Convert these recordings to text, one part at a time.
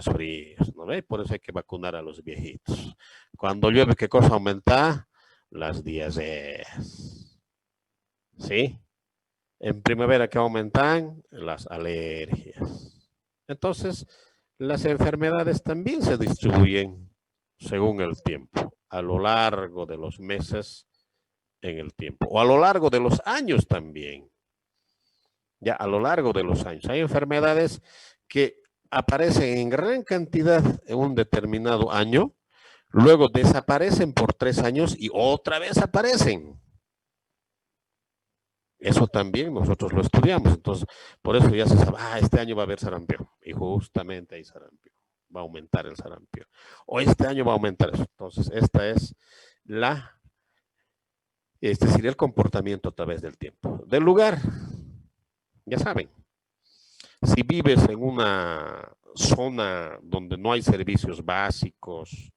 resfríos, ¿no ve? Por eso hay que vacunar a los viejitos. Cuando llueve, ¿qué cosa aumenta? Las diarreas. ¿Sí? En primavera, ¿qué aumentan? Las alergias. Entonces, las enfermedades también se distribuyen según el tiempo, a lo largo de los meses en el tiempo, o a lo largo de los años también, ya a lo largo de los años. Hay enfermedades que aparecen en gran cantidad en un determinado año, luego desaparecen por 3 años y otra vez aparecen. Eso también nosotros lo estudiamos. Entonces, por eso ya se sabe, este año va a haber sarampión. Y justamente hay sarampión. Va a aumentar el sarampión. O este año va a aumentar eso. Entonces, este sería el comportamiento a través del tiempo. Del lugar, ya saben, si vives en una zona donde no hay servicios básicos,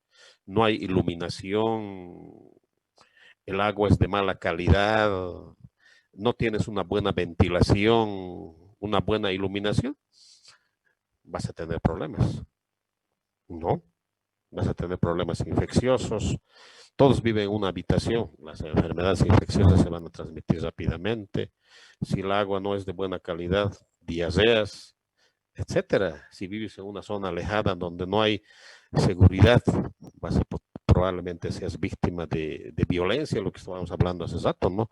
no hay iluminación, el agua es de mala calidad, no tienes una buena ventilación, una buena iluminación, vas a tener problemas, ¿no? Vas a tener problemas infecciosos. Todos viven en una habitación, las enfermedades infecciosas se van a transmitir rápidamente. Si el agua no es de buena calidad, diarreas, etcétera. Si vives en una zona alejada donde no hay seguridad, probablemente seas víctima de violencia, lo que estábamos hablando hace rato, ¿no?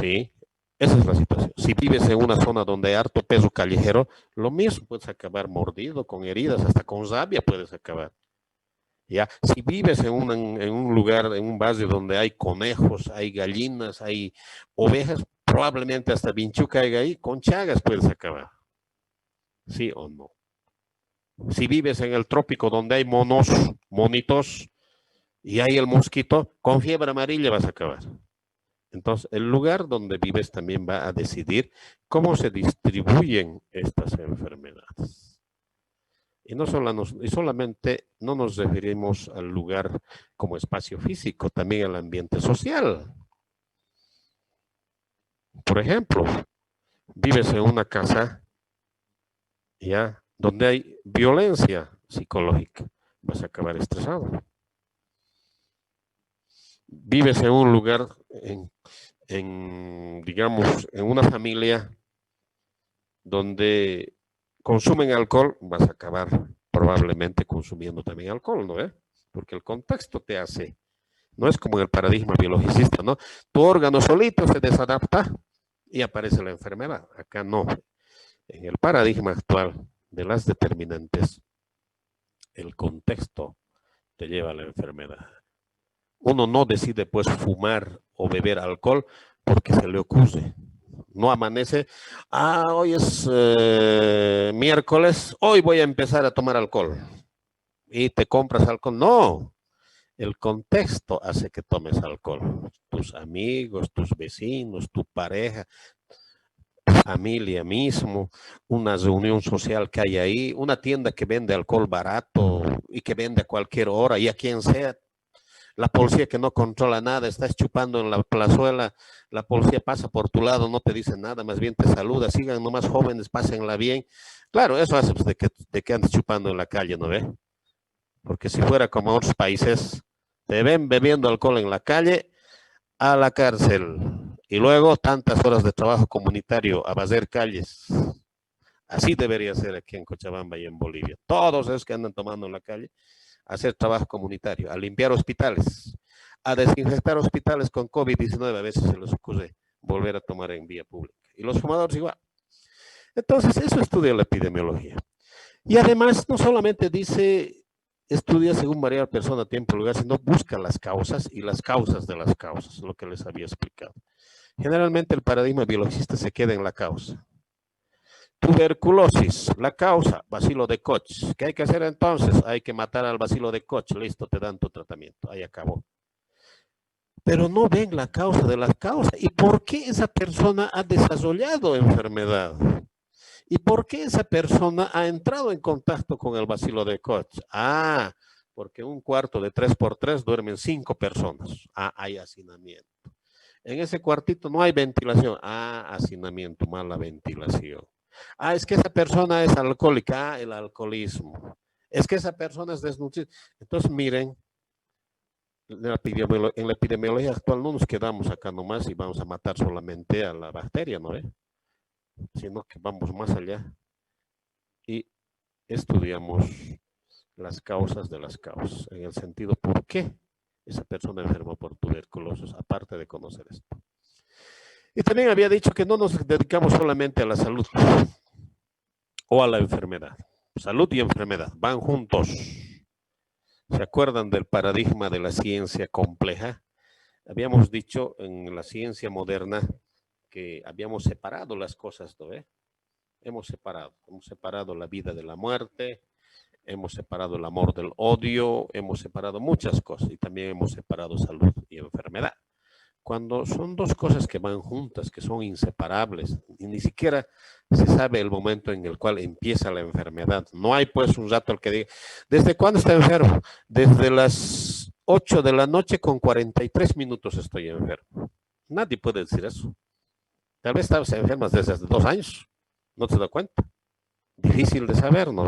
Sí, esa es la situación. Si vives en una zona donde hay harto peso callejero, lo mismo, puedes acabar mordido, con heridas, hasta con rabia puedes acabar. ¿Ya? Si vives en un lugar, en un barrio donde hay conejos, hay gallinas, hay ovejas, probablemente hasta vinchu caiga ahí, con chagas puedes acabar. ¿Sí o no? Si vives en el trópico donde hay monitos, y hay el mosquito, con fiebre amarilla vas a acabar. Entonces, el lugar donde vives también va a decidir cómo se distribuyen estas enfermedades. Y solamente no nos referimos al lugar como espacio físico, también al ambiente social. Por ejemplo, vives en una casa ya donde hay violencia psicológica, vas a acabar estresado. Vives en un lugar, digamos, en una familia donde consumen alcohol, vas a acabar probablemente consumiendo también alcohol, ¿no? Porque el contexto te hace, no es como en el paradigma biologicista, ¿no? Tu órgano solito se desadapta y aparece la enfermedad. Acá no. En el paradigma actual de las determinantes, el contexto te lleva a la enfermedad. Uno no decide pues fumar o beber alcohol porque se le ocurre. No amanece, hoy es miércoles, hoy voy a empezar a tomar alcohol. Y te compras alcohol. No, el contexto hace que tomes alcohol. Tus amigos, tus vecinos, tu pareja, tu familia mismo, una reunión social que hay ahí, una tienda que vende alcohol barato y que vende a cualquier hora y a quien sea. La policía que no controla nada, estás chupando en la plazuela, la policía pasa por tu lado, no te dice nada, más bien te saluda, sigan nomás jóvenes, pásenla bien. Claro, eso hace pues, de que andes chupando en la calle, ¿no ve? Porque si fuera como otros países, te ven bebiendo alcohol en la calle, a la cárcel. Y luego tantas horas de trabajo comunitario a barrer calles. Así debería ser aquí en Cochabamba y en Bolivia. Todos esos que andan tomando en la calle, a hacer trabajo comunitario, a limpiar hospitales, a desinfectar hospitales con COVID-19, a veces se les ocurre volver a tomar en vía pública. Y los fumadores igual. Entonces, eso estudia la epidemiología. Y además, no solamente dice, estudia según variar persona, tiempo, lugar, sino busca las causas y las causas de las causas, lo que les había explicado. Generalmente el paradigma biologista se queda en la causa. Tuberculosis, la causa, bacilo de Koch. ¿Qué hay que hacer entonces? Hay que matar al bacilo de Koch, listo, te dan tu tratamiento, ahí acabó. Pero no ven la causa de la causa. ¿Y por qué esa persona ha desarrollado enfermedad? ¿Y por qué esa persona ha entrado en contacto con el bacilo de Koch? Porque un cuarto de 3x3 duermen 5 personas. Hay hacinamiento. En ese cuartito no hay ventilación. Hacinamiento, mala ventilación. Ah, es que esa persona es alcohólica, el alcoholismo. Es que esa persona es desnutrida. Entonces, miren, en la epidemiología actual no nos quedamos acá nomás y vamos a matar solamente a la bacteria, ¿no? Sino que vamos más allá y estudiamos las causas de las causas, en el sentido por qué esa persona enfermó por tuberculosis, aparte de conocer esto. Y también había dicho que no nos dedicamos solamente a la salud o a la enfermedad. Salud y enfermedad van juntos. ¿Se acuerdan del paradigma de la ciencia compleja? Habíamos dicho en la ciencia moderna que habíamos separado las cosas, ¿no? Hemos separado la vida de la muerte, hemos separado el amor del odio, hemos separado muchas cosas y también hemos separado salud y enfermedad. Cuando son dos cosas que van juntas, que son inseparables, y ni siquiera se sabe el momento en el cual empieza la enfermedad. No hay pues un rato al que diga, ¿desde cuándo está enfermo? Desde las 8 de la noche con 43 minutos estoy enfermo. Nadie puede decir eso. Tal vez estabas enfermo desde hace 2 años, no te das cuenta. Difícil de saber, ¿no?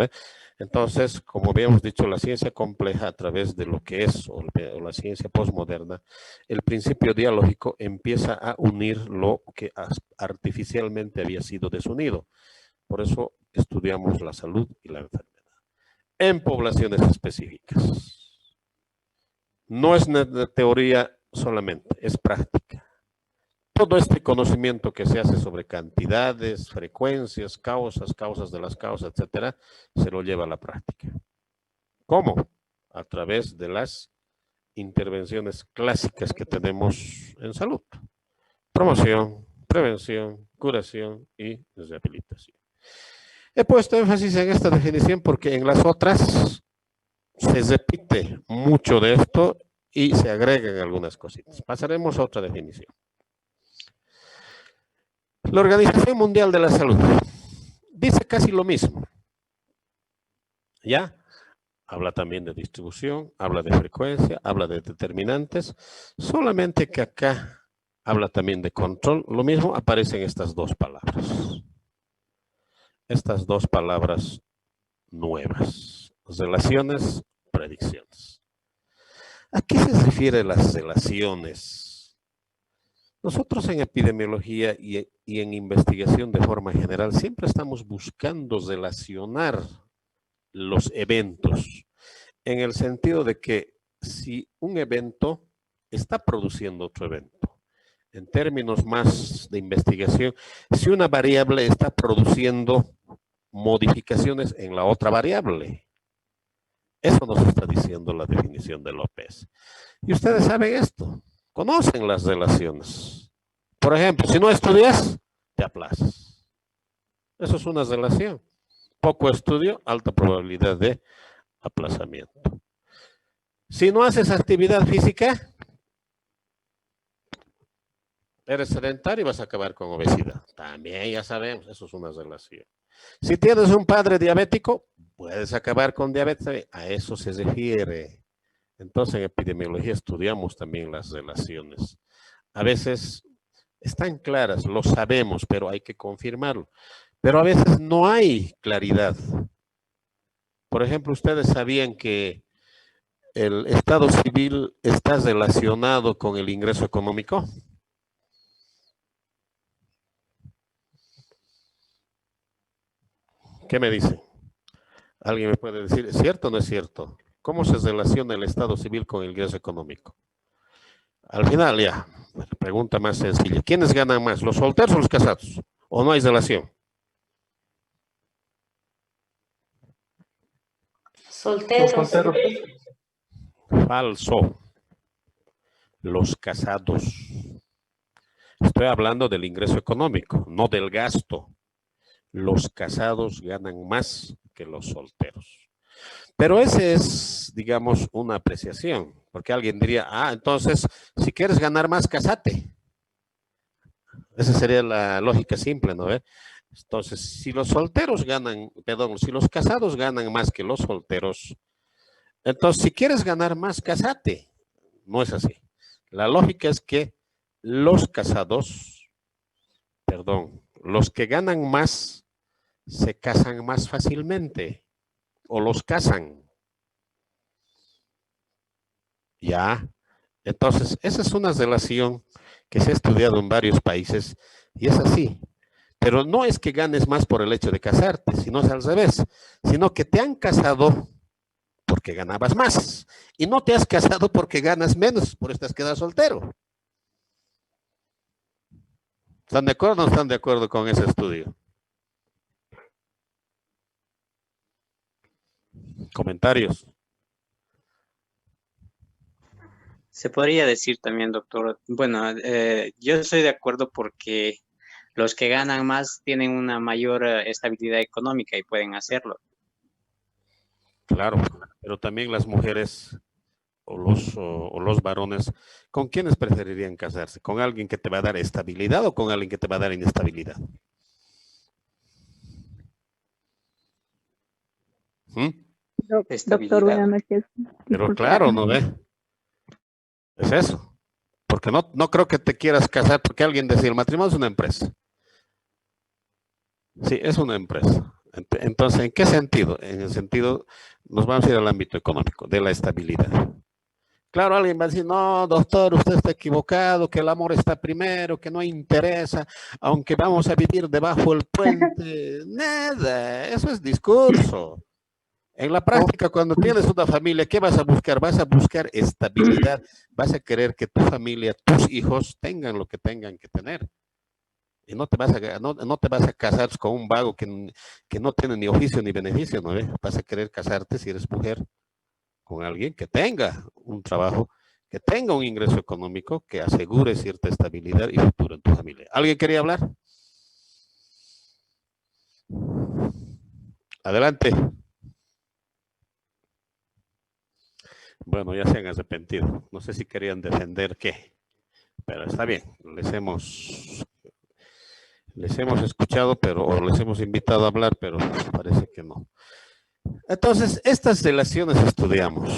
Entonces, como habíamos dicho, la ciencia compleja a través de lo que es o la ciencia postmoderna, el principio dialógico empieza a unir lo que artificialmente había sido desunido. Por eso estudiamos la salud y la enfermedad en poblaciones específicas. No es teoría solamente, es práctica. Todo este conocimiento que se hace sobre cantidades, frecuencias, causas de las causas, etcétera, se lo lleva a la práctica. ¿Cómo? A través de las intervenciones clásicas que tenemos en salud. Promoción, prevención, curación y rehabilitación. He puesto énfasis en esta definición porque en las otras se repite mucho de esto y se agregan algunas cositas. Pasaremos a otra definición. La Organización Mundial de la Salud dice casi lo mismo. ¿Ya? Habla también de distribución, habla de frecuencia, habla de determinantes, solamente que acá habla también de control. Lo mismo aparecen estas dos palabras. Estas dos palabras nuevas. Relaciones, predicciones. ¿A qué se refiere las relaciones? Nosotros en epidemiología y en investigación de forma general siempre estamos buscando relacionar los eventos en el sentido de que si un evento está produciendo otro evento, en términos más de investigación, si una variable está produciendo modificaciones en la otra variable. Eso nos está diciendo la definición de López. Y ustedes saben esto. Conocen las relaciones. Por ejemplo, si no estudias, te aplazas. Eso es una relación. Poco estudio, alta probabilidad de aplazamiento. Si no haces actividad física, eres sedentario y vas a acabar con obesidad. También ya sabemos, eso es una relación. Si tienes un padre diabético, puedes acabar con diabetes. A eso se refiere. Entonces, en epidemiología estudiamos también las relaciones. A veces están claras, lo sabemos, pero hay que confirmarlo. Pero a veces no hay claridad. Por ejemplo, ustedes sabían que el estado civil está relacionado con el ingreso económico. ¿Qué me dicen? ¿Alguien me puede decir, ¿es cierto o no es cierto? ¿Cómo se relaciona el estado civil con el ingreso económico? Al final, ya, pregunta más sencilla. ¿Quiénes ganan más, los solteros o los casados? ¿O no hay relación? Solteros. Los solteros. Falso. Los casados. Estoy hablando del ingreso económico, no del gasto. Los casados ganan más que los solteros. Pero ese es, digamos, una apreciación, porque alguien diría, entonces, si quieres ganar más, casate. Esa sería la lógica simple, ¿no? Entonces, si los solteros ganan, perdón, si los casados ganan más que los solteros, entonces, si quieres ganar más, casate. No es así. La lógica es que los casados, perdón, los que ganan más se casan más fácilmente o los casan. Ya. Entonces, esa es una relación que se ha estudiado en varios países y es así. Pero no es que ganes más por el hecho de casarte, sino es al revés, sino que te han casado porque ganabas más y no te has casado porque ganas menos, por eso te has quedado soltero. ¿Están de acuerdo o no están de acuerdo con ese estudio? Comentarios. Se podría decir también, doctor, bueno, yo estoy de acuerdo porque los que ganan más tienen una mayor estabilidad económica y pueden hacerlo. Claro, pero también las mujeres o los varones, ¿con quiénes preferirían casarse? ¿Con alguien que te va a dar estabilidad o con alguien que te va a dar inestabilidad? ¿Mm? Doctor, buenas noches. Pero Disculpe. claro, ¿no ve? Es eso. Porque no creo que te quieras casar porque alguien decía, el matrimonio es una empresa. Sí, es una empresa. Entonces, ¿en qué sentido? En el sentido, nos vamos a ir al ámbito económico, de la estabilidad. Claro, alguien va a decir, no, doctor, usted está equivocado, que el amor está primero, que no interesa, aunque vamos a vivir debajo del puente. Nada, eso es discurso. En la práctica, cuando tienes una familia, ¿qué vas a buscar? Vas a buscar estabilidad, vas a querer que tu familia, tus hijos tengan lo que tengan que tener. Y no te vas a casar con un vago que no tiene ni oficio ni beneficio, ¿no? Vas a querer casarte si eres mujer con alguien que tenga un trabajo, que tenga un ingreso económico, que asegure cierta estabilidad y futuro en tu familia. ¿Alguien quería hablar? Adelante. Bueno, ya se han arrepentido. No sé si querían defender qué, pero está bien. Les hemos escuchado, o les hemos invitado a hablar, pero parece que no. Entonces, estas relaciones estudiamos.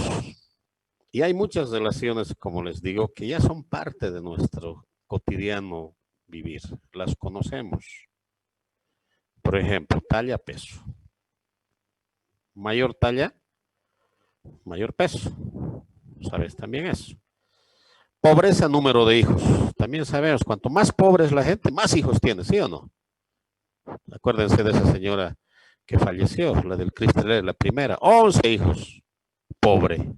Y hay muchas relaciones, como les digo, que ya son parte de nuestro cotidiano vivir. Las conocemos. Por ejemplo, talla, peso. Mayor talla, mayor peso. ¿Sabes también eso? Pobreza, número de hijos. También sabemos, cuanto más pobre es la gente, más hijos tiene, ¿sí o no? Acuérdense de esa señora que falleció, la del Cristel, la primera. 11 hijos. Pobre.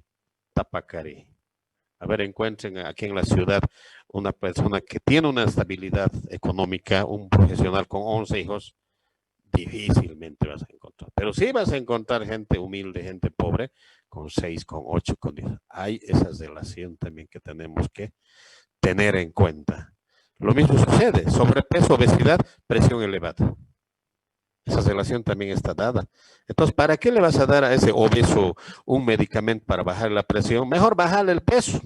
Tapacarí. A ver, encuentren aquí en la ciudad una persona que tiene una estabilidad económica, un profesional con 11 hijos, difícilmente vas a encontrar. Pero sí vas a encontrar gente humilde, gente pobre, con 6, con 8, con 10. Hay esa relación también que tenemos que tener en cuenta. Lo mismo sucede, sobrepeso, obesidad, presión elevada. Esa relación también está dada. Entonces, ¿para qué le vas a dar a ese obeso un medicamento para bajar la presión? Mejor bajarle el peso.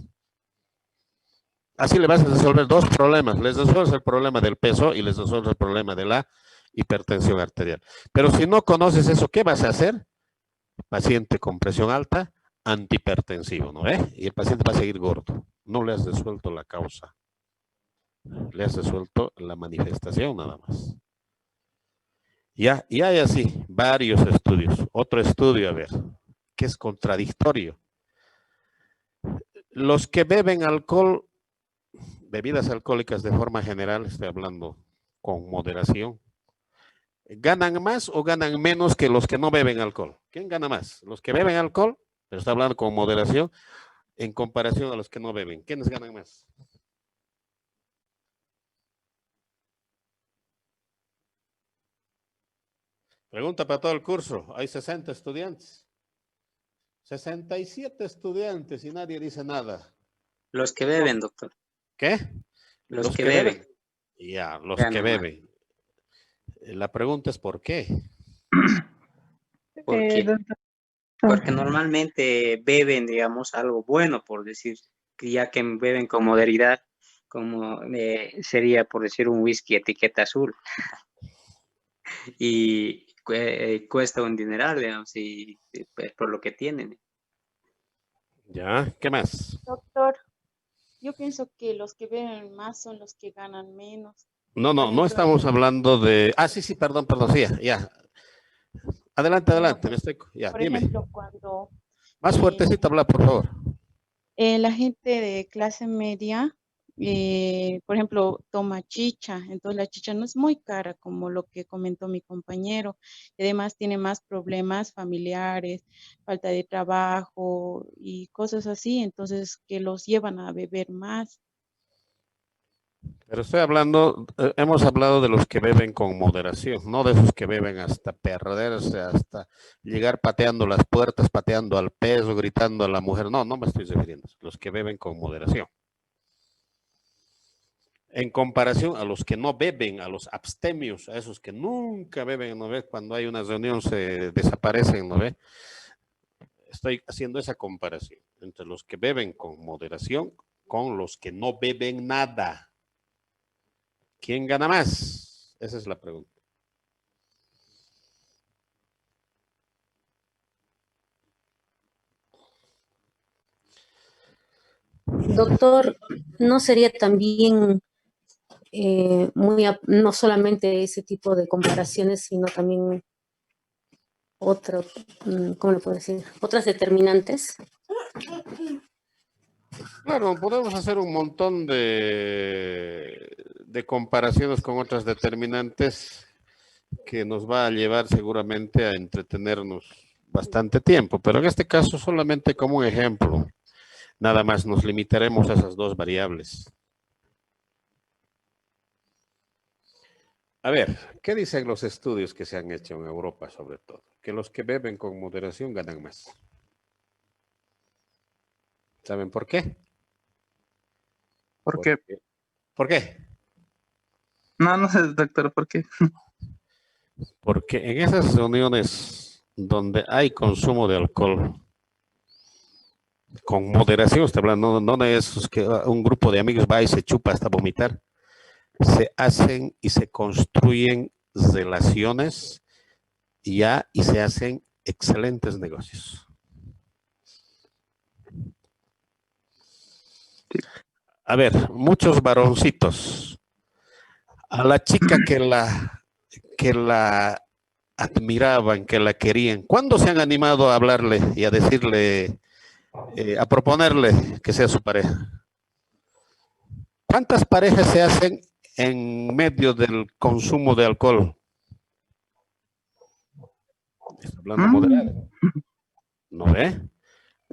Así le vas a resolver dos problemas. Les resuelves el problema del peso y les resuelves el problema de la hipertensión arterial. Pero si no conoces eso, ¿qué vas a hacer? Paciente con presión alta, antihipertensivo, ¿no ve? Y el paciente va a seguir gordo. No le has resuelto la causa. Le has resuelto la manifestación nada más. Ya, y hay así varios estudios. Otro estudio, a ver, que es contradictorio. Los que beben alcohol, bebidas alcohólicas de forma general, estoy hablando con moderación, ¿ganan más o ganan menos que los que no beben alcohol? ¿Quién gana más? ¿Los que beben alcohol? Pero está hablando con moderación en comparación a los que no beben. ¿Quiénes ganan más? Pregunta para todo el curso. Hay 60 estudiantes. 67 estudiantes y nadie dice nada. Los que beben, doctor. ¿Qué? Los que beben. Ya, los Ganan que más. beben. La pregunta es ¿por qué? Porque normalmente beben, digamos, algo bueno, por decir, que ya que beben con moderación, como sería, por decir, un whisky etiqueta azul. Y cuesta un dineral, digamos, y pues, por lo que tienen. Ya, ¿qué más? Doctor, yo pienso que los que beben más son los que ganan menos. No Por ejemplo, estamos hablando de... Ah, sí, perdón, sí, ya. Adelante, Bueno, adelante, me estoy... Ya, por dime. ejemplo, cuando Más fuertecito habla, por favor. la gente de clase media, por ejemplo, toma chicha, entonces la chicha no es muy cara como lo que comentó mi compañero, y además tiene más problemas familiares, falta de trabajo y cosas así, entonces que los llevan a beber más. Pero estoy hablando, hemos hablado de los que beben con moderación, no de esos que beben hasta perderse, hasta llegar pateando las puertas, pateando al peso, gritando a la mujer. No, no me estoy refiriendo. Los que beben con moderación. En comparación a los que no beben, a los abstemios, a esos que nunca beben, ¿no ve? Cuando hay una reunión se desaparecen, ¿no ve? Estoy haciendo esa comparación entre los que beben con moderación con los que no beben nada. ¿Quién gana más? Esa es la pregunta. Doctor, ¿no sería también no solamente ese tipo de comparaciones, sino también ¿cómo le puedo decir? Otras determinantes? Claro, podemos hacer un montón de comparaciones con otras determinantes que nos va a llevar seguramente a entretenernos bastante tiempo, pero en este caso solamente como un ejemplo, nada más nos limitaremos a esas dos variables. A ver, ¿qué dicen los estudios que se han hecho en Europa sobre todo? Que los que beben con moderación ganan más. ¿Saben por qué? ¿Por qué? ¿Por qué? No sé, doctor, ¿por qué? Porque en esas reuniones donde hay consumo de alcohol, con moderación, estoy hablando, no de esos que un grupo de amigos va y se chupa hasta vomitar, se hacen y se construyen relaciones y se hacen excelentes negocios. A ver, muchos varoncitos, a la chica que la admiraban, que la querían, ¿cuándo se han animado a hablarle y a decirle, a proponerle que sea su pareja? ¿Cuántas parejas se hacen en medio del consumo de alcohol? Estoy hablando moderado. ¿No ve?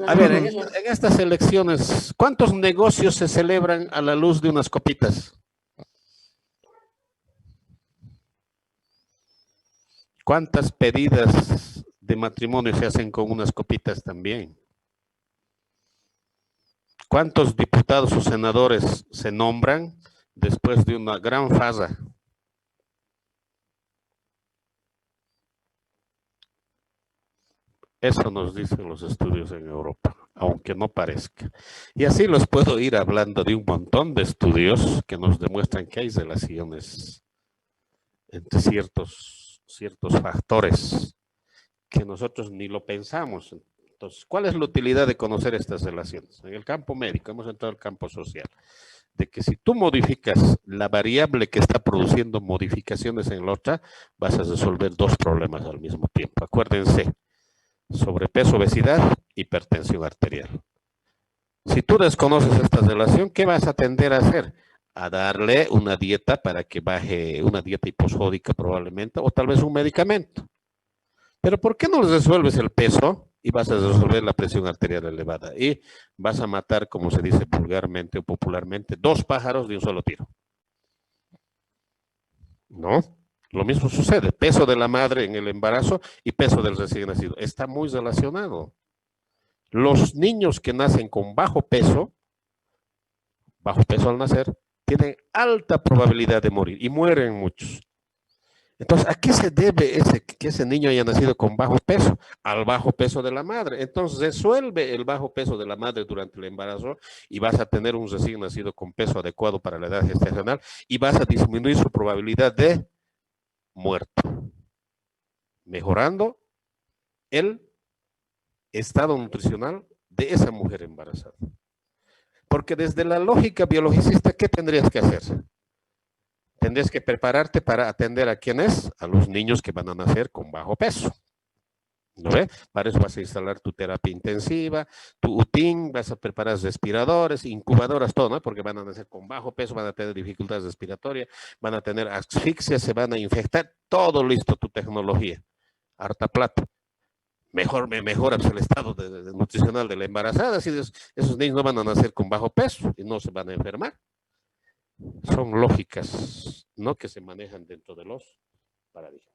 A ver, en estas elecciones, ¿cuántos negocios se celebran a la luz de unas copitas? ¿Cuántas pedidas de matrimonio se hacen con unas copitas también? ¿Cuántos diputados o senadores se nombran después de una gran farra? Eso nos dicen los estudios en Europa, aunque no parezca. Y así los puedo ir hablando de un montón de estudios que nos demuestran que hay relaciones entre ciertos factores que nosotros ni lo pensamos. Entonces, ¿cuál es la utilidad de conocer estas relaciones? En el campo médico, hemos entrado al campo social, de que si tú modificas la variable que está produciendo modificaciones en la otra, vas a resolver dos problemas al mismo tiempo. Acuérdense, sobrepeso, obesidad, hipertensión arterial. Si tú desconoces esta relación, ¿qué vas a tender a hacer? A darle una dieta para que baje, una dieta hiposódica probablemente, o tal vez un medicamento. Pero ¿por qué no les resuelves el peso y vas a resolver la presión arterial elevada? Y vas a matar, como se dice vulgarmente o popularmente, dos pájaros de un solo tiro. ¿No? Lo mismo sucede, peso de la madre en el embarazo y peso del recién nacido. Está muy relacionado. Los niños que nacen con bajo peso al nacer, tienen alta probabilidad de morir y mueren muchos. Entonces, ¿a qué se debe que ese niño haya nacido con bajo peso? Al bajo peso de la madre. Entonces, resuelve el bajo peso de la madre durante el embarazo y vas a tener un recién nacido con peso adecuado para la edad gestacional y vas a disminuir su probabilidad de muerto, mejorando el estado nutricional de esa mujer embarazada. Porque desde la lógica biologicista, ¿qué tendrías que hacer? Tendrías que prepararte para atender a quiénes, a los niños que van a nacer con bajo peso. ¿No ve? Para eso vas a instalar tu terapia intensiva, tu UTIN, vas a preparar respiradores, incubadoras, todo, ¿no? Porque van a nacer con bajo peso, van a tener dificultades respiratorias, van a tener asfixia, se van a infectar, todo listo, tu tecnología. Harta plata. Mejora pues, el estado nutricional de la embarazada, así esos niños no van a nacer con bajo peso y no se van a enfermar. Son lógicas, ¿no? Que se manejan dentro de los paradigmas.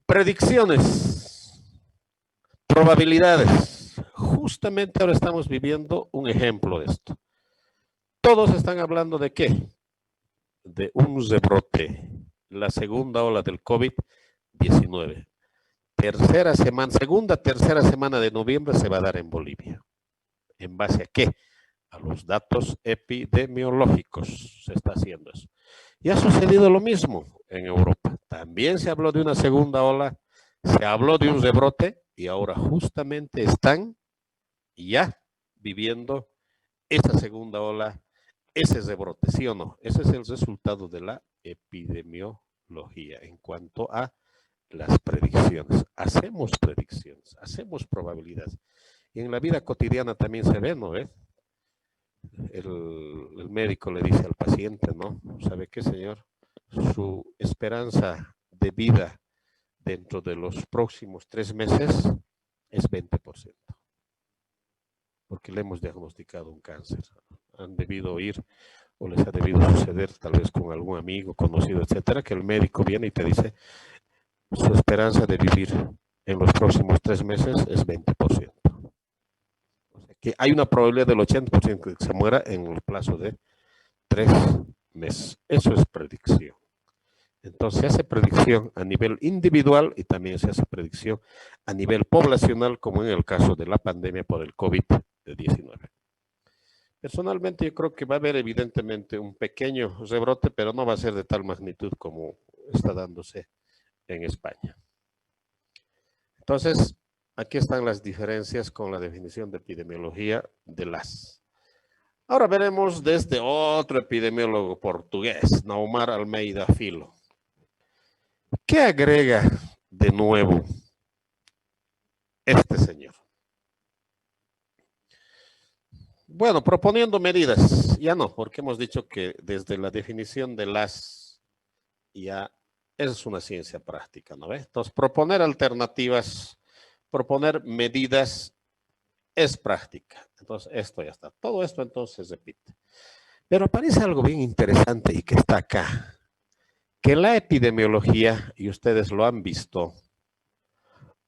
Predicciones, probabilidades. Justamente ahora estamos viviendo un ejemplo de esto. Todos están hablando de qué? De un rebrote, la segunda ola del COVID-19. Tercera semana de noviembre se va a dar en Bolivia. ¿En base a qué? A los datos epidemiológicos se está haciendo eso. Y ha sucedido lo mismo en Europa. También se habló de una segunda ola, se habló de un rebrote y ahora justamente están ya viviendo esa segunda ola, ese rebrote, ¿sí o no? Ese es el resultado de la epidemiología en cuanto a las predicciones. Hacemos predicciones, hacemos probabilidades. Y en la vida cotidiana también se ve, ¿no? El médico le dice al paciente, ¿no? ¿Sabe qué, señor? Su esperanza de vida dentro de los próximos 3 meses es 20%. Porque le hemos diagnosticado un cáncer. Han debido ir o les ha debido suceder tal vez con algún amigo, conocido, etcétera, que el médico viene y te dice su esperanza de vivir en los próximos 3 meses es 20%. O sea, que hay una probabilidad del 80% de que se muera en el plazo de 3 meses. Eso es predicción. Entonces se hace predicción a nivel individual y también se hace predicción a nivel poblacional, como en el caso de la pandemia por el COVID-19. Personalmente yo creo que va a haber evidentemente un pequeño rebrote, pero no va a ser de tal magnitud como está dándose en España. Entonces, aquí están las diferencias con la definición de epidemiología de las. Ahora veremos desde otro epidemiólogo portugués, Naumar Almeida Filo. ¿Qué agrega de nuevo este señor? Bueno, proponiendo medidas, ya no, porque hemos dicho que desde la definición de las ya es una ciencia práctica, ¿no ve? Entonces, proponer alternativas, proponer medidas es práctica. Entonces, esto ya está. Todo esto entonces se repite. Pero aparece algo bien interesante y que está acá. Que la epidemiología, y ustedes lo han visto,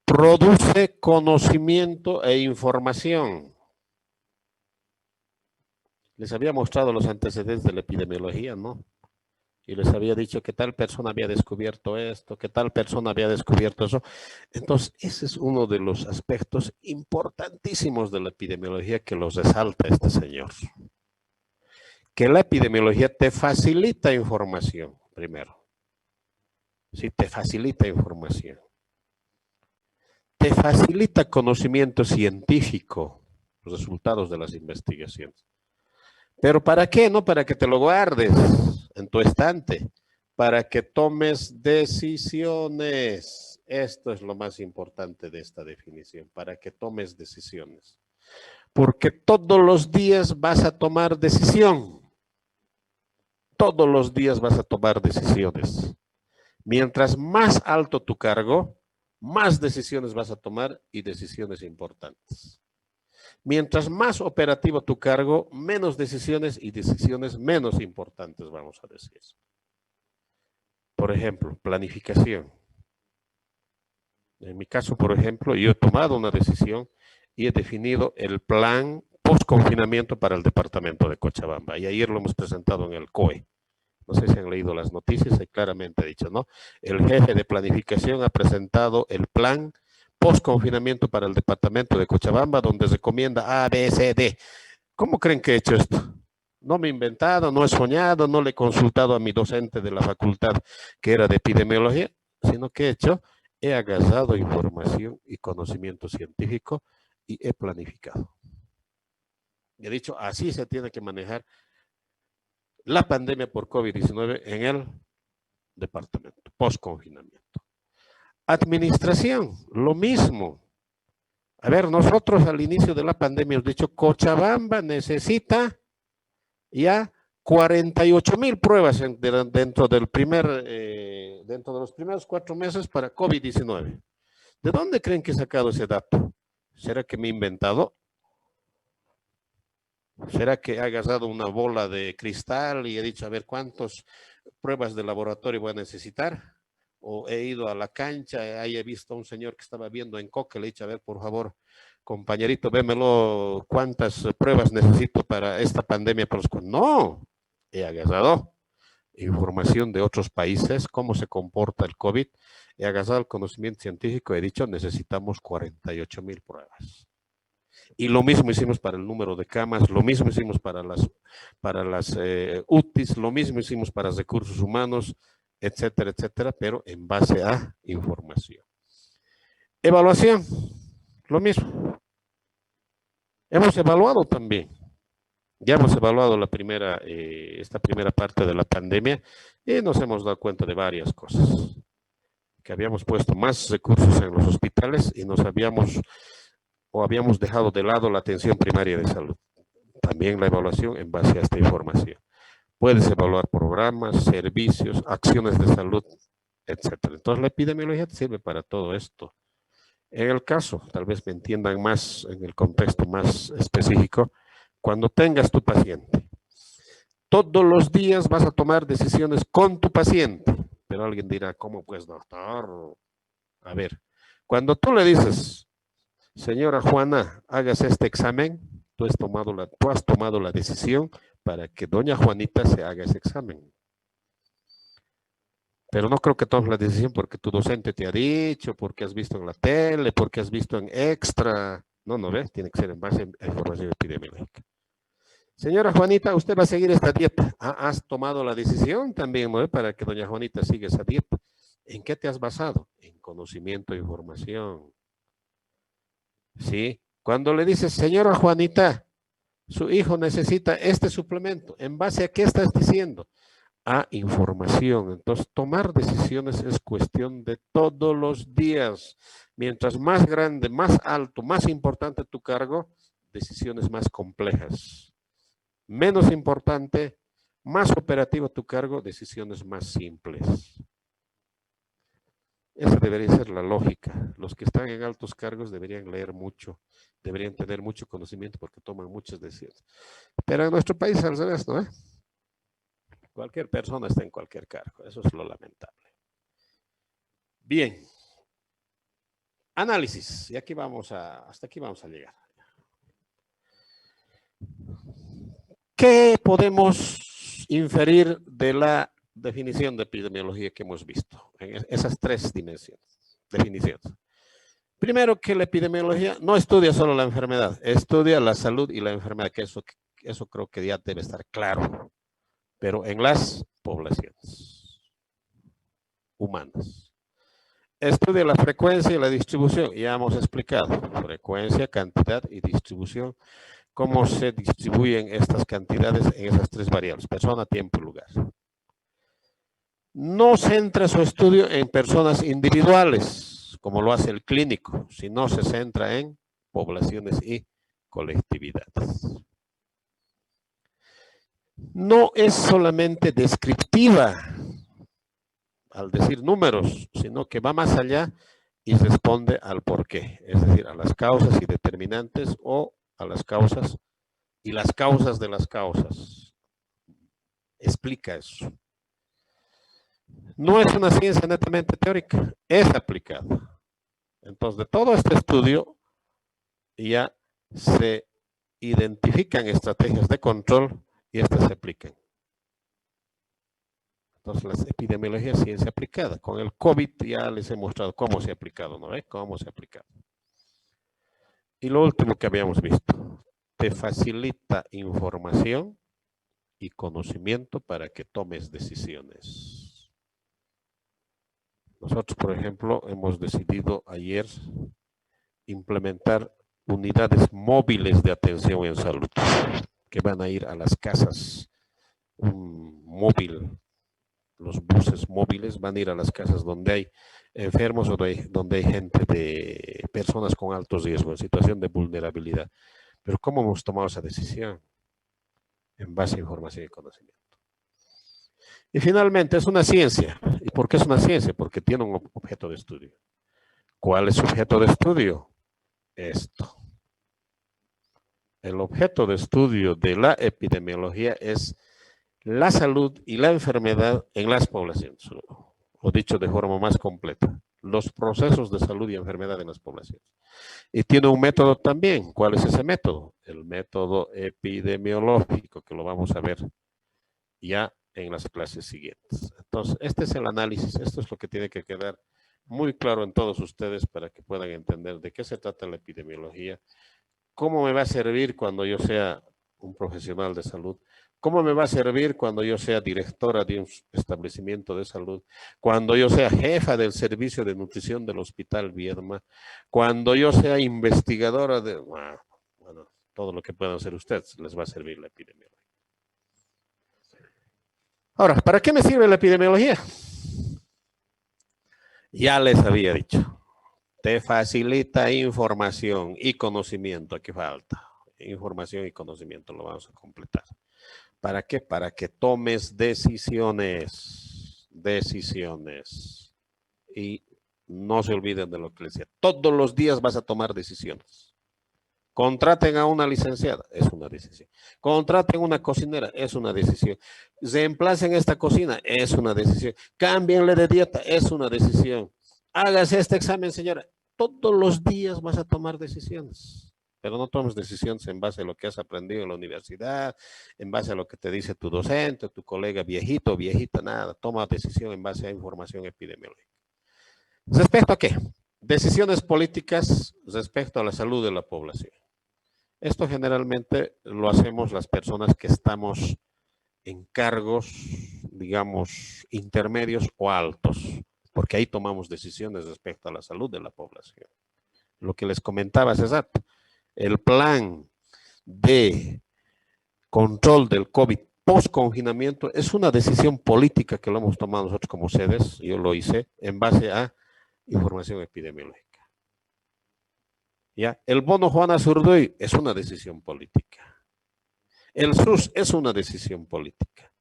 produce conocimiento e información. Les había mostrado los antecedentes de la epidemiología, ¿no? Y les había dicho que tal persona había descubierto esto, que tal persona había descubierto eso. Entonces, ese es uno de los aspectos importantísimos de la epidemiología que los resalta este señor. Que la epidemiología te facilita información, primero. Sí, te facilita información. Te facilita conocimiento científico, los resultados de las investigaciones. ¿Pero para qué? No para que te lo guardes en tu estante, para que tomes decisiones. Esto es lo más importante de esta definición, para que tomes decisiones. Porque todos los días vas a tomar decisión. Todos los días vas a tomar decisiones. Mientras más alto tu cargo, más decisiones vas a tomar y decisiones importantes. Mientras más operativo tu cargo, menos decisiones y decisiones menos importantes, vamos a decir. Por ejemplo, planificación. En mi caso, por ejemplo, yo he tomado una decisión y he definido el plan post-confinamiento para el departamento de Cochabamba. Y ayer lo hemos presentado en el COE. No sé si han leído las noticias, y claramente he dicho, ¿no? El jefe de planificación ha presentado el plan post-confinamiento para el departamento de Cochabamba, donde recomienda A, B, C, D. ¿Cómo creen que he hecho esto? No me he inventado, no he soñado, no le he consultado a mi docente de la facultad que era de epidemiología, sino que he hecho, he agarrado información y conocimiento científico y he planificado. Y he dicho, así se tiene que manejar la pandemia por COVID-19 en el departamento, post-confinamiento. Administración, lo mismo. A ver, nosotros al inicio de la pandemia hemos dicho, Cochabamba necesita ya 48,000 pruebas dentro de los primeros 4 meses para COVID-19. ¿De dónde creen que he sacado ese dato? ¿Será que me he inventado? ¿Será que he agarrado una bola de cristal y he dicho, a ver, cuántas pruebas de laboratorio voy a necesitar? O he ido a la cancha, ahí he visto a un señor que estaba viendo en Coque, le he dicho, a ver, por favor, compañerito, vémelo, cuántas pruebas necesito para esta pandemia. No, he agarrado información de otros países, cómo se comporta el COVID, he agarrado el conocimiento científico, he dicho, necesitamos 48,000 pruebas. Y lo mismo hicimos para el número de camas, lo mismo hicimos para las UTIs, lo mismo hicimos para recursos humanos, etcétera, etcétera, pero en base a información. Evaluación, lo mismo. Hemos evaluado también. Ya hemos evaluado esta primera parte de la pandemia y nos hemos dado cuenta de varias cosas. Que habíamos puesto más recursos en los hospitales y habíamos dejado de lado la atención primaria de salud. También la evaluación en base a esta información. Puedes evaluar programas, servicios, acciones de salud, etcétera. Entonces la epidemiología te sirve para todo esto. En el caso, tal vez me entiendan más en el contexto más específico, cuando tengas tu paciente, todos los días vas a tomar decisiones con tu paciente. Pero alguien dirá, ¿cómo pues, doctor? A ver, cuando tú le dices, señora Juana, hágase este examen, tú has tomado la decisión para que doña Juanita se haga ese examen. Pero no creo que tomes la decisión porque tu docente te ha dicho, porque has visto en la tele, porque has visto en Extra. No, ¿ves? Tiene que ser en base a información epidemiológica. Señora Juanita, usted va a seguir esta dieta. ¿Has tomado la decisión también, ¿no? Para que doña Juanita siga esa dieta? ¿En qué te has basado? En conocimiento e información. ¿Sí? Cuando le dices, señora Juanita, su hijo necesita este suplemento, ¿en base a qué estás diciendo? A información. Entonces, tomar decisiones es cuestión de todos los días. Mientras más grande, más alto, más importante tu cargo, decisiones más complejas. Menos importante, más operativo tu cargo, decisiones más simples. Esa debería ser la lógica. Los que están en altos cargos deberían leer mucho, deberían tener mucho conocimiento porque toman muchas decisiones. Pero en nuestro país al revés, ¿no? Cualquier persona está en cualquier cargo. Eso es lo lamentable. Bien. Análisis. Y hasta aquí vamos a llegar. ¿Qué podemos inferir de la definición de epidemiología que hemos visto en esas 3 definiciones? Primero, que la epidemiología no estudia solo la enfermedad, estudia la salud y la enfermedad, que eso creo que ya debe estar claro, pero en las poblaciones humanas. Estudia la frecuencia y la distribución, ya hemos explicado, frecuencia, cantidad y distribución. Cómo se distribuyen estas cantidades en esas 3 variables, persona, tiempo y lugar. No centra su estudio en personas individuales, como lo hace el clínico, sino se centra en poblaciones y colectividades. No es solamente descriptiva al decir números, sino que va más allá y responde al porqué, es decir, a las causas y determinantes o a las causas y las causas de las causas. Explica eso. No es una ciencia netamente teórica, es aplicada. Entonces, de todo este estudio ya se identifican estrategias de control y estas se aplican. Entonces, la epidemiología es ciencia aplicada. Con el COVID ya les he mostrado cómo se ha aplicado, ¿no? Cómo se ha aplicado. Y lo último que habíamos visto, te facilita información y conocimiento para que tomes decisiones. Nosotros, por ejemplo, hemos decidido ayer implementar unidades móviles de atención en salud que van a ir a las casas, un móvil los buses móviles van a ir a las casas donde hay enfermos o donde hay gente de personas con alto riesgo, en situación de vulnerabilidad. Pero ¿cómo hemos tomado esa decisión? En base a información y conocimiento. Y finalmente es una ciencia. ¿Y por qué es una ciencia? Porque tiene un objeto de estudio. ¿Cuál es su objeto de estudio? Esto. El objeto de estudio de la epidemiología es la salud y la enfermedad en las poblaciones, o dicho de forma más completa, los procesos de salud y enfermedad en las poblaciones. Y tiene un método también. ¿Cuál es ese método? El método epidemiológico, que lo vamos a ver ya en las clases siguientes. Entonces, este es el análisis. Esto es lo que tiene que quedar muy claro en todos ustedes para que puedan entender de qué se trata la epidemiología, cómo me va a servir cuando yo sea un profesional de salud, cómo me va a servir cuando yo sea directora de un establecimiento de salud, cuando yo sea jefa del servicio de nutrición del Hospital Viedma, cuando yo sea investigadora de... Bueno, todo lo que puedan hacer ustedes les va a servir la epidemiología. Ahora, ¿para qué me sirve la epidemiología? Ya les había dicho. Te facilita información y conocimiento. Aquí falta. Información y conocimiento lo vamos a completar. ¿Para qué? Para que tomes decisiones. Decisiones. Y no se olviden de lo que les decía. Todos los días vas a tomar decisiones. Contraten a una licenciada, es una decisión. Contraten una cocinera, es una decisión. Reemplacen esta cocina, es una decisión. Cámbienle de dieta, es una decisión. Hágase este examen, señora. Todos los días vas a tomar decisiones. Pero no tomes decisiones en base a lo que has aprendido en la universidad, en base a lo que te dice tu docente, tu colega viejito o viejita, nada. Toma decisión en base a información epidemiológica. ¿Respecto a qué? Decisiones políticas respecto a la salud de la población. Esto generalmente lo hacemos las personas que estamos en cargos, digamos, intermedios o altos, porque ahí tomamos decisiones respecto a la salud de la población. Lo que les comentaba hace rato, el plan de control del COVID post-confinamiento es una decisión política que lo hemos tomado nosotros como sedes, yo lo hice en base a información epidemiológica. ¿Ya? El bono Juana Zurduy es una decisión política. El SUS es una decisión política.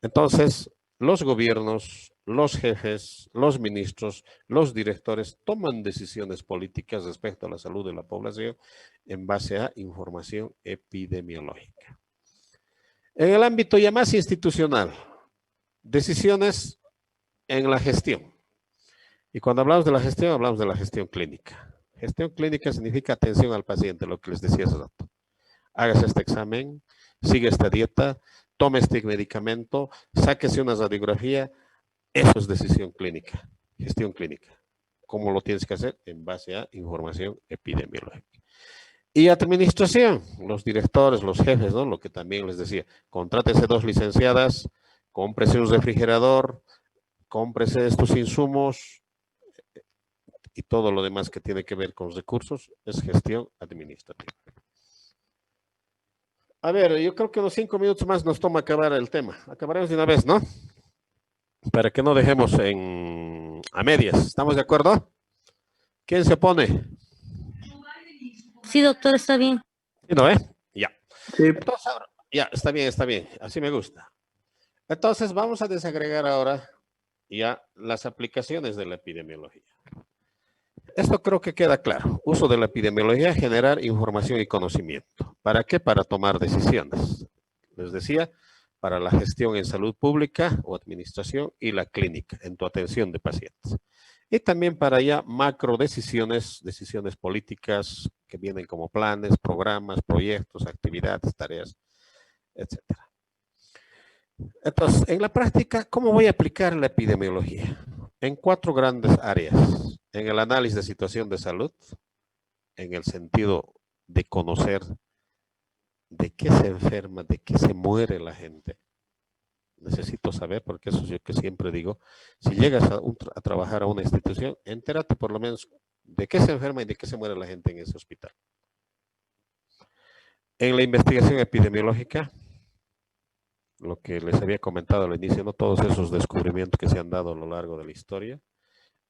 Entonces, los gobiernos, los jefes, los ministros, los directores toman decisiones políticas respecto a la salud de la población en base a información epidemiológica. En el ámbito ya más institucional, decisiones en la gestión. Y cuando hablamos de la gestión, hablamos de la gestión clínica. Gestión clínica significa atención al paciente, lo que les decía hace rato. Hágase este examen, siga esta dieta, tome este medicamento, sáquese una radiografía. Eso es decisión clínica, gestión clínica. ¿Cómo lo tienes que hacer? En base a información epidemiológica. Y administración, los directores, los jefes, ¿no? Lo que también les decía, contrátese 2 licenciadas, cómprese un refrigerador, cómprese estos insumos, y todo lo demás que tiene que ver con recursos es gestión administrativa. A ver, yo creo que unos 5 minutos más nos toma acabar el tema. Acabaremos de una vez, ¿no? Para que no dejemos a medias. ¿Estamos de acuerdo? ¿Quién se opone? Sí, doctor, está bien. ¿Sí, no, Ya. Sí. Entonces, ahora, ya, está bien. Así me gusta. Entonces, vamos a desagregar ahora ya las aplicaciones de la epidemiología. Esto creo que queda claro. Uso de la epidemiología, generar información y conocimiento. ¿Para qué? Para tomar decisiones. Les decía, para la gestión en salud pública o administración y la clínica, en tu atención de pacientes. Y también para ya macro decisiones políticas que vienen como planes, programas, proyectos, actividades, tareas, etc. Entonces, en la práctica, ¿cómo voy a aplicar la epidemiología? En 4 grandes áreas. En el análisis de situación de salud, en el sentido de conocer de qué se enferma, de qué se muere la gente. Necesito saber, porque eso es lo que siempre digo. Si llegas a trabajar a una institución, entérate por lo menos de qué se enferma y de qué se muere la gente en ese hospital. En la investigación epidemiológica, lo que les había comentado al inicio, ¿no? Todos esos descubrimientos que se han dado a lo largo de la historia.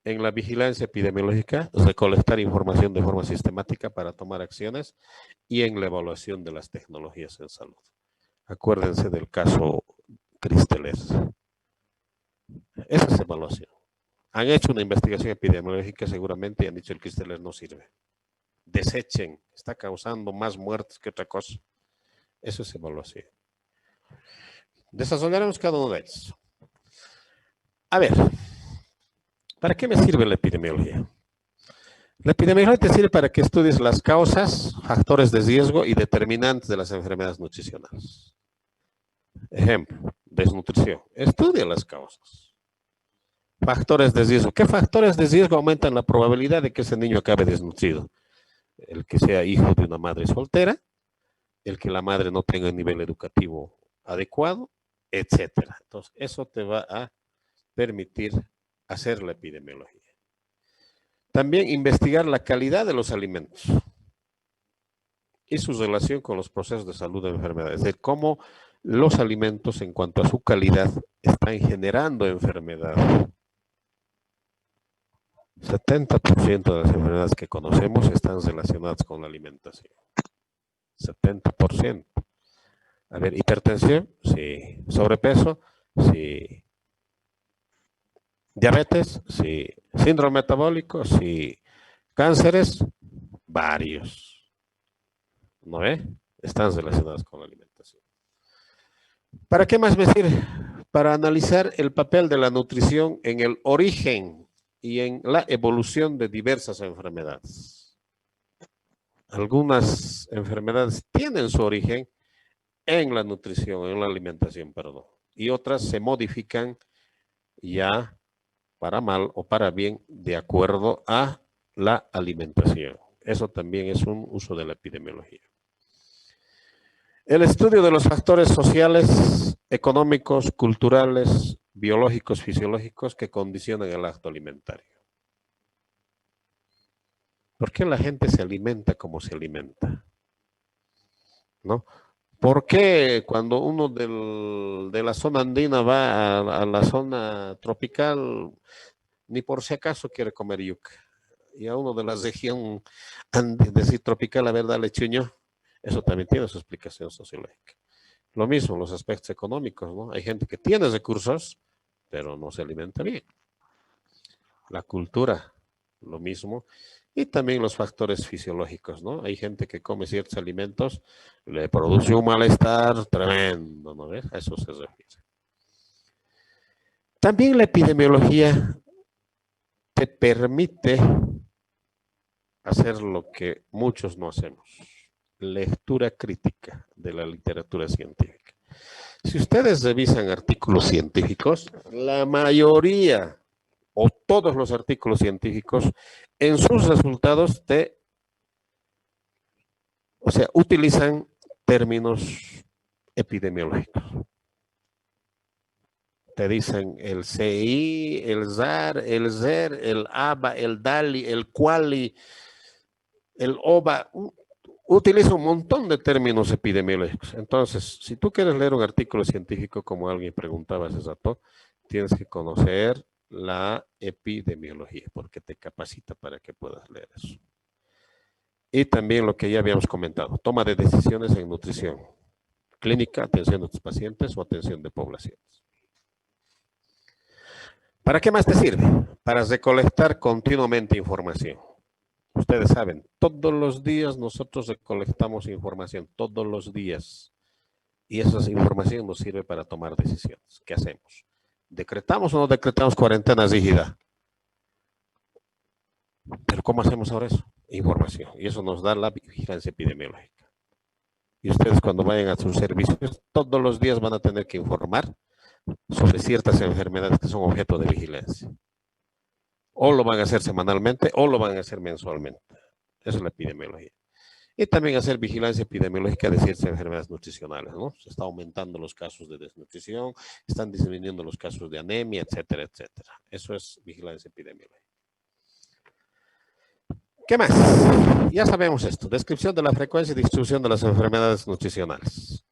En la vigilancia epidemiológica, recolectar información de forma sistemática para tomar acciones y en la evaluación de las tecnologías en salud. Acuérdense del caso Cristeles. Esa es evaluación. Han hecho una investigación epidemiológica seguramente y han dicho el Cristeles no sirve. Desechen, está causando más muertes que otra cosa. Eso es evaluación. Desarrollaremos cada uno de ellos. A ver, ¿para qué me sirve la epidemiología? La epidemiología te sirve para que estudies las causas, factores de riesgo y determinantes de las enfermedades nutricionales. Ejemplo, desnutrición. Estudia las causas. Factores de riesgo. ¿Qué factores de riesgo aumentan la probabilidad de que ese niño acabe desnutrido? El que sea hijo de una madre soltera, el que la madre no tenga un nivel educativo adecuado, etcétera. Entonces, eso te va a permitir hacer la epidemiología. También investigar la calidad de los alimentos y su relación con los procesos de salud de enfermedades. Es decir, cómo los alimentos en cuanto a su calidad están generando enfermedad. 70% de las enfermedades que conocemos están relacionadas con la alimentación. 70%. A ver, hipertensión, sí. Sobrepeso, sí. Diabetes, sí. Síndrome metabólico, sí. Cánceres, varios. ¿No ve? Están relacionados con la alimentación. ¿Para qué más me sirve? Para analizar el papel de la nutrición en el origen y en la evolución de diversas enfermedades. Algunas enfermedades tienen su origen en la nutrición, en la alimentación, perdón. Y otras se modifican ya para mal o para bien de acuerdo a la alimentación. Eso también es un uso de la epidemiología. El estudio de los factores sociales, económicos, culturales, biológicos, fisiológicos que condicionan el acto alimentario. ¿Por qué la gente se alimenta como se alimenta? ¿No? ¿Por qué cuando uno de la zona andina va a la zona tropical, ni por si acaso quiere comer yuca? Y a uno de la región tropical, a ver, dale chuño. Eso también tiene su explicación sociológica. Lo mismo, los aspectos económicos, ¿no? Hay gente que tiene recursos, pero no se alimenta bien. La cultura, lo mismo. Y también los factores fisiológicos, ¿no? Hay gente que come ciertos alimentos, le produce un malestar tremendo, ¿no ves? A eso se refiere. También la epidemiología te permite hacer lo que muchos no hacemos. Lectura crítica de la literatura científica. Si ustedes revisan artículos científicos, la mayoría o todos los artículos científicos en sus resultados utilizan términos epidemiológicos. Te dicen el CI, el ZAR, el ZER, el ABA, el DALI, el QUALI, el OBA. Utiliza un montón de términos epidemiológicos. Entonces, si tú quieres leer un artículo científico, como alguien preguntaba hace rato, tienes que conocer la epidemiología, porque te capacita para que puedas leer eso. Y también lo que ya habíamos comentado, toma de decisiones en nutrición, clínica, atención de tus pacientes o atención de poblaciones. ¿Para qué más te sirve? Para recolectar continuamente información. Ustedes saben, todos los días nosotros recolectamos información, todos los días. Y esa información nos sirve para tomar decisiones. ¿Qué hacemos? ¿Decretamos o no decretamos cuarentena rígida? ¿Pero cómo hacemos ahora eso? Información. Y eso nos da la vigilancia epidemiológica. Y ustedes cuando vayan a sus servicios, todos los días van a tener que informar sobre ciertas enfermedades que son objeto de vigilancia. O lo van a hacer semanalmente o lo van a hacer mensualmente. Esa es la epidemiología. Y también hacer vigilancia epidemiológica de ciertas enfermedades nutricionales, ¿no? Se está aumentando los casos de desnutrición, están disminuyendo los casos de anemia, etcétera, etcétera. Eso es vigilancia epidemiológica. ¿Qué más? Ya sabemos esto. Descripción de la frecuencia y distribución de las enfermedades nutricionales.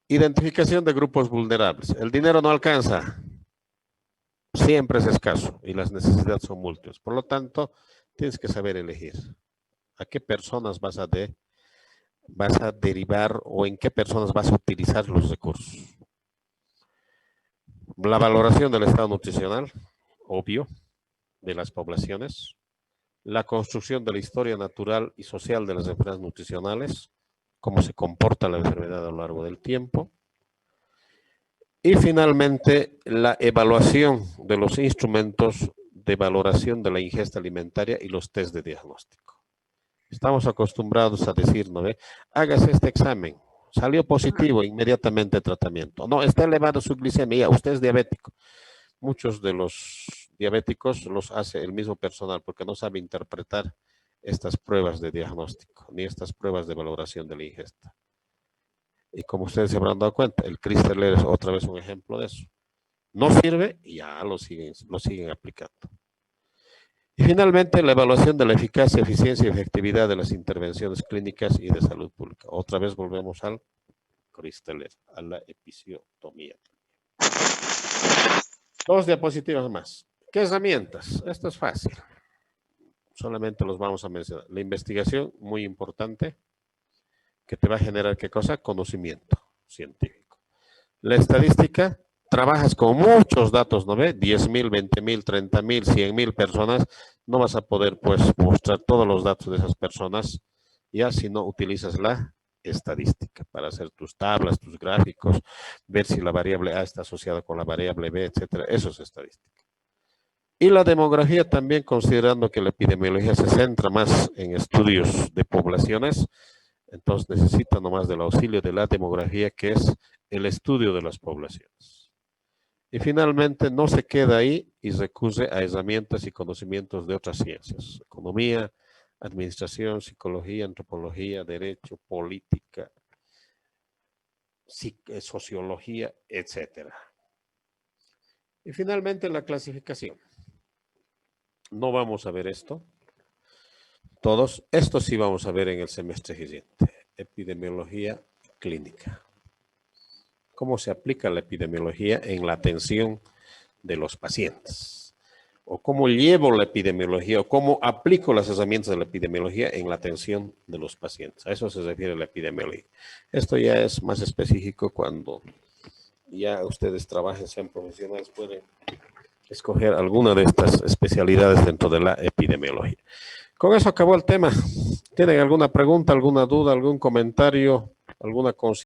Identificación de grupos vulnerables. El dinero no alcanza. Siempre es escaso y las necesidades son múltiples. Por lo tanto, tienes que saber elegir a qué personas vas a derivar o en qué personas vas a utilizar los recursos. La valoración del estado nutricional, obvio, de las poblaciones. La construcción de la historia natural y social de las enfermedades nutricionales, cómo se comporta la enfermedad a lo largo del tiempo. Y finalmente, la evaluación de los instrumentos de valoración de la ingesta alimentaria y los test de diagnóstico. Estamos acostumbrados a decir, ¿no ve? Hágase este examen. Salió positivo, inmediatamente tratamiento. No, está elevado su glicemia, usted es diabético. Muchos de los diabéticos los hace el mismo personal porque no sabe interpretar estas pruebas de diagnóstico, ni estas pruebas de valoración de la ingesta. Y como ustedes se habrán dado cuenta, el CRISPR es otra vez un ejemplo de eso. No sirve y ya lo siguen aplicando. Y finalmente, la evaluación de la eficacia, eficiencia y efectividad de las intervenciones clínicas y de salud pública. Otra vez volvemos al CRISPR, a la episiotomía. 2 diapositivas más. ¿Qué herramientas? Esto es fácil. Solamente los vamos a mencionar. La investigación, muy importante, que te va a generar ¿qué cosa? Conocimiento científico. La estadística, trabajas con muchos datos, ¿no ve? 10,000, 20,000, 30,000, 100,000 personas. No vas a poder, pues, mostrar todos los datos de esas personas ya si no utilizas la estadística para hacer tus tablas, tus gráficos, ver si la variable A está asociada con la variable B, etcétera. Eso es estadística. Y la demografía también, considerando que la epidemiología se centra más en estudios de poblaciones, entonces necesita nomás del auxilio de la demografía, que es el estudio de las poblaciones. Y finalmente no se queda ahí y recurre a herramientas y conocimientos de otras ciencias: economía, administración, psicología, antropología, derecho, política, sociología, etc. Y finalmente la clasificación. No vamos a ver esto. Todos, esto sí vamos a ver en el semestre siguiente. Epidemiología clínica. ¿Cómo se aplica la epidemiología en la atención de los pacientes? O cómo llevo la epidemiología, o cómo aplico las herramientas de la epidemiología en la atención de los pacientes. A eso se refiere la epidemiología. Esto ya es más específico cuando ya ustedes trabajen, sean profesionales, pueden escoger alguna de estas especialidades dentro de la epidemiología. Con eso acabó el tema. ¿Tienen alguna pregunta, alguna duda, algún comentario, alguna consideración?